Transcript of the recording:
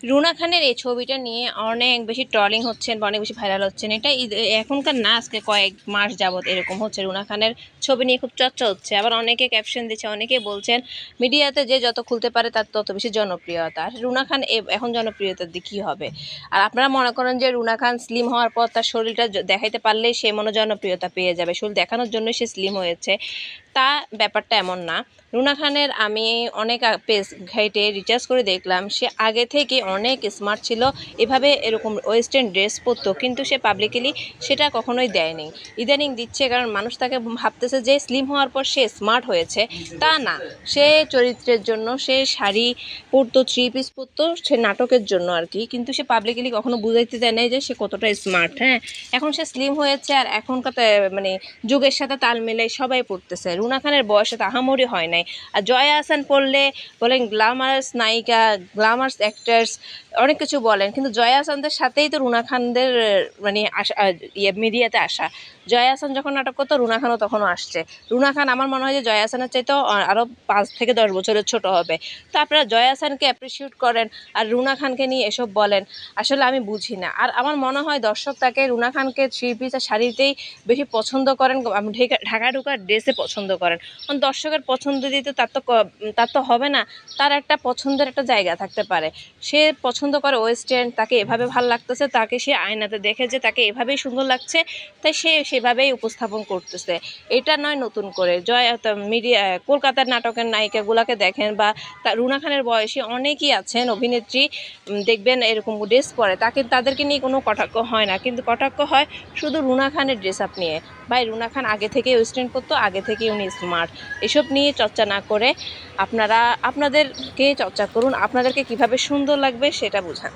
রুনা খানের এই ছবিটা নিয়ে অনেক বেশি ট্রলিং হচ্ছেন বা অনেক বেশি ভাইরাল হচ্ছেন। এটা এখনকার না, আজকে কয়েক মাস যাবত এরকম হচ্ছে। রুনা খানের ছবি নিয়ে খুব চর্চা হচ্ছে, আবার অনেকে ক্যাপশন দিচ্ছে, অনেকে বলছেন মিডিয়াতে যে যত খুলতে পারে তার তত বেশি জনপ্রিয়তা। আর রুনা খান এখন জনপ্রিয়তার দিক কী হবে? আর আপনারা মনে করেন যে রুনা খান স্লিম হওয়ার পর তার শরীরটা দেখাইতে পারলেই সে মনে জনপ্রিয়তা পেয়ে যাবে, শরীর দেখানোর জন্য সে স্লিম হয়েছে, তা ব্যাপারটা এমন না। রুনা খানের আমি অনেক পেজ ঘাইটে রিচার্জ করে দেখলাম, সে আগে থেকে অনেক স্মার্ট ছিল, এভাবে এরকম ওয়েস্টার্ন ড্রেস পরতো, কিন্তু সে পাবলিকলি সেটা কখনোই দেয়নি। ইদানিং দিচ্ছে কারণ মানুষ তাকে ভাবতেছে যে স্লিম হওয়ার পর সে স্মার্ট হয়েছে, তা না। সে চরিত্রের জন্য সে শাড়ি পরতো, 3 পিস পরতো, সে নাটকের জন্য আর কি, কিন্তু সে পাবলিকলি কখনো বুঝাইতে দেয় নাই যে সে কতটা স্মার্ট। হ্যাঁ, এখন সে স্লিম হয়েছে আর এখনকার মানে যুগের সাথে তাল মিলাই সবাই পড়তেছে। রুনা খানের বয়সে তো আহামরি হয় নাই। আর জয়া আহসান পড়লে বলেন গ্ল্যামারাস নায়িকা, গ্ল্যামারাস অ্যাক্টার্স, অনেক কিছু বলেন, কিন্তু জয়া আহসানদের সাথেই তো রুনা খানদের মানে আসা, মিডিয়াতে আসা। জয়া আহসান যখন নাটক করতো রুনা খানও তখনও আসছে। রুনা খান আমার মনে হয় যে জয়া আহসানের চাইতেও আরও 5 থেকে 10 বছরের ছোট হবে। তো আপনারা জয়া আহসানকে অ্যাপ্রিসিয়েট করেন আর রুনা খানকে নিয়ে এসব বলেন, আসলে আমি বুঝি না। আর আমার মনে হয় দর্শক তাকে, রুনা খানকে 3 পিস আর শাড়িতেই বেশি পছন্দ করেন, ঢাকা ঢোকার ড্রেসে পছন্দ করেন। কারণ দর্শকের পছন্দ দিতে তার তো হবে না, তার একটা পছন্দের একটা জায়গা থাকতে পারে। সে পছন্দ করে ওয়েস্টার্ন, তাকে এভাবে ভালো লাগতেছে, তাকে সে আয়নাতে দেখে যে তাকে এভাবেই সুন্দর লাগছে, তাই সে সেভাবেই উপস্থাপন করতেছে। এটা নয় নতুন করে মিডিয়া কলকাতার নাটকের নায়িকাগুলোকে দেখেন, বা রুনা খানের বয়সী অনেকেই আছেন অভিনেত্রী, দেখবেন এরকম ড্রেস পরে, তাদেরকে নিয়ে কোনো কটাক্ষ হয় না, কিন্তু কটাক্ষ হয় শুধু রুনা খানের ড্রেস আপ নিয়ে। ভাই, রুনা খান আগে থেকে ওয়েস্টার্ন করতো, আগে থেকে উনি স্মার্ট। এসব নিয়ে চর্চা না করে আপনারা আপনাদেরকে চর্চা করুন, আপনাদেরকে কিভাবে সুন্দর লাগবে সেটা বুঝান।